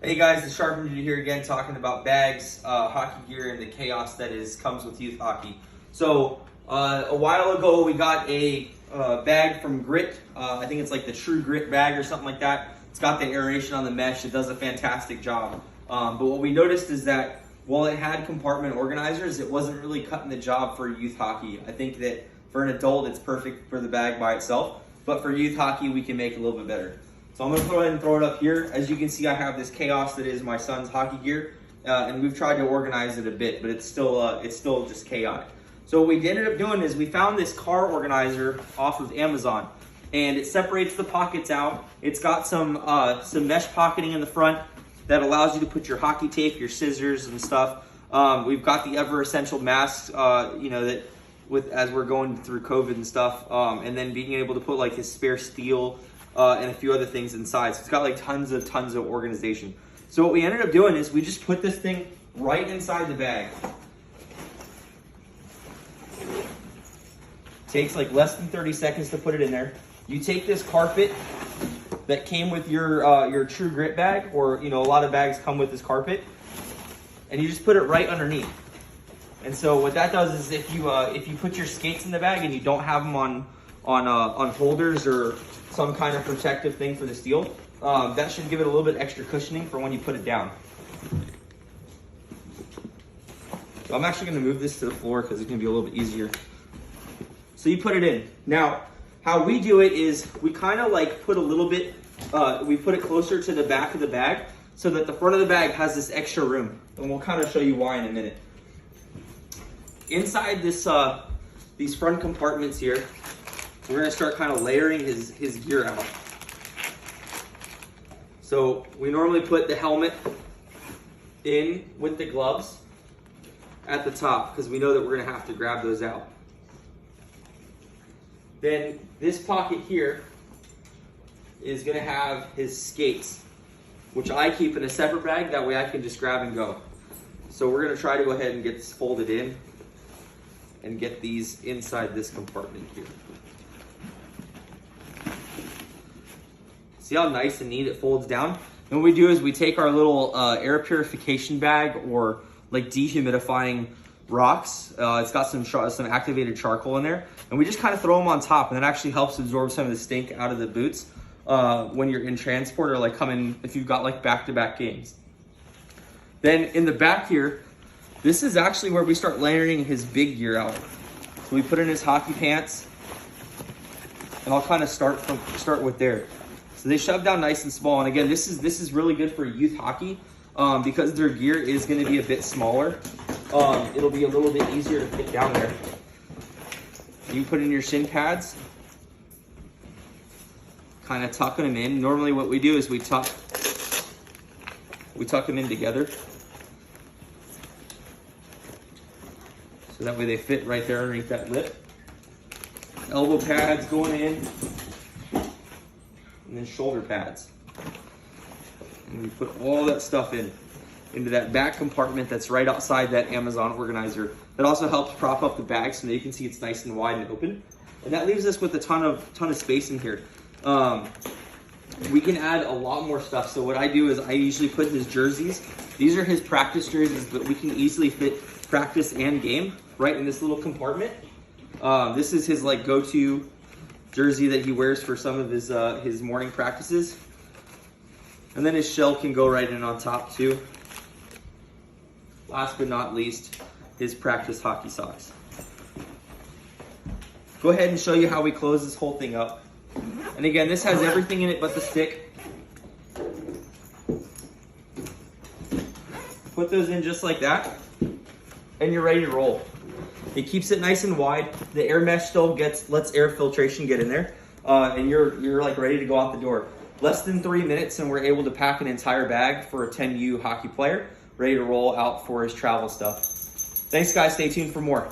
Hey guys, the Sharp Ninja here again, talking about bags, hockey gear, and the chaos that comes with youth hockey. So a while ago, we got a bag from Grit. I think it's like the True Grit bag or something like that. It's got the aeration on the mesh. It does a fantastic job. But what we noticed is that while it had compartment organizers, it wasn't really cutting the job for youth hockey. I think that for an adult, it's perfect for the bag by itself. But for youth hockey, we can make it a little bit better. So I'm going to go ahead and throw it up here. As you can see, I have this chaos that is my son's hockey gear, and we've tried to organize it a bit, but it's still just chaotic. So what we ended up doing is we found this car organizer off of Amazon, and it separates the pockets out. It's got some mesh pocketing in the front that allows you to put your hockey tape, your scissors, and stuff. We've got the ever essential masks, that as we're going through COVID and stuff, and then being able to put like his spare steel. And a few other things inside. So it's got like tons of organization. So what we ended up doing is we just put this thing right inside the bag. Takes like less than 30 seconds to put it in there. You take this carpet that came with your True Grit bag, or a lot of bags come with this carpet, and you just put it right underneath. And so what that does is if you put your skates in the bag and you don't have them on holders or some kind of protective thing for the steel, that should give it a little bit extra cushioning for when you put it down. So I'm actually going to move this to the floor because it's going to be a little bit easier. So you put it in. Now, how we do it is we kind of like put a little bit, we put it closer to the back of the bag so that the front of the bag has this extra room. And we'll kind of show you why in a minute. Inside this, these front compartments here, we're going to start kind of layering his gear out. So we normally put the helmet in with the gloves at the top because we know that we're going to have to grab those out. Then this pocket here is going to have his skates, which I keep in a separate bag. That way I can just grab and go. So we're going to try to go ahead and get this folded in and get these inside this compartment here. See how nice and neat it folds down? And what we do is we take our little air purification bag or like dehumidifying rocks. It's got some activated charcoal in there, and we just kind of throw them on top, and that actually helps absorb some of the stink out of the boots when you're in transport or like if you've got like back-to-back games. Then in the back here, this is actually where we start layering his big gear out. So we put in his hockey pants, and I'll kind of start with there. So they shove down nice and small, and again, this is really good for youth hockey because their gear is going to be a bit smaller. It'll be a little bit easier to fit down there. You put in your shin pads, kind of tucking them in. Normally, what we do is we tuck them in together, so that way they fit right there underneath that lip. Elbow pads going in. And then shoulder pads. And we put all that stuff into that back compartment that's right outside that Amazon organizer. That also helps prop up the bag so that you can see it's nice and wide and open. And that leaves us with a ton of space in here. We can add a lot more stuff. So what I do is I usually put his jerseys. These are his practice jerseys, but we can easily fit practice and game right in this little compartment. This is his like go-to jersey that he wears for some of his morning practices. And then his shell can go right in on top too. Last but not least, his practice hockey socks. Go ahead and show you how we close this whole thing up. And again, this has everything in it but the stick. Put those in just like that, and you're ready to roll. It keeps it nice and wide. The air mesh still lets air filtration get in there, and you're like ready to go out the door. Less than 3 minutes, and we're able to pack an entire bag for a 10U hockey player, ready to roll out for his travel stuff. Thanks, guys. Stay tuned for more.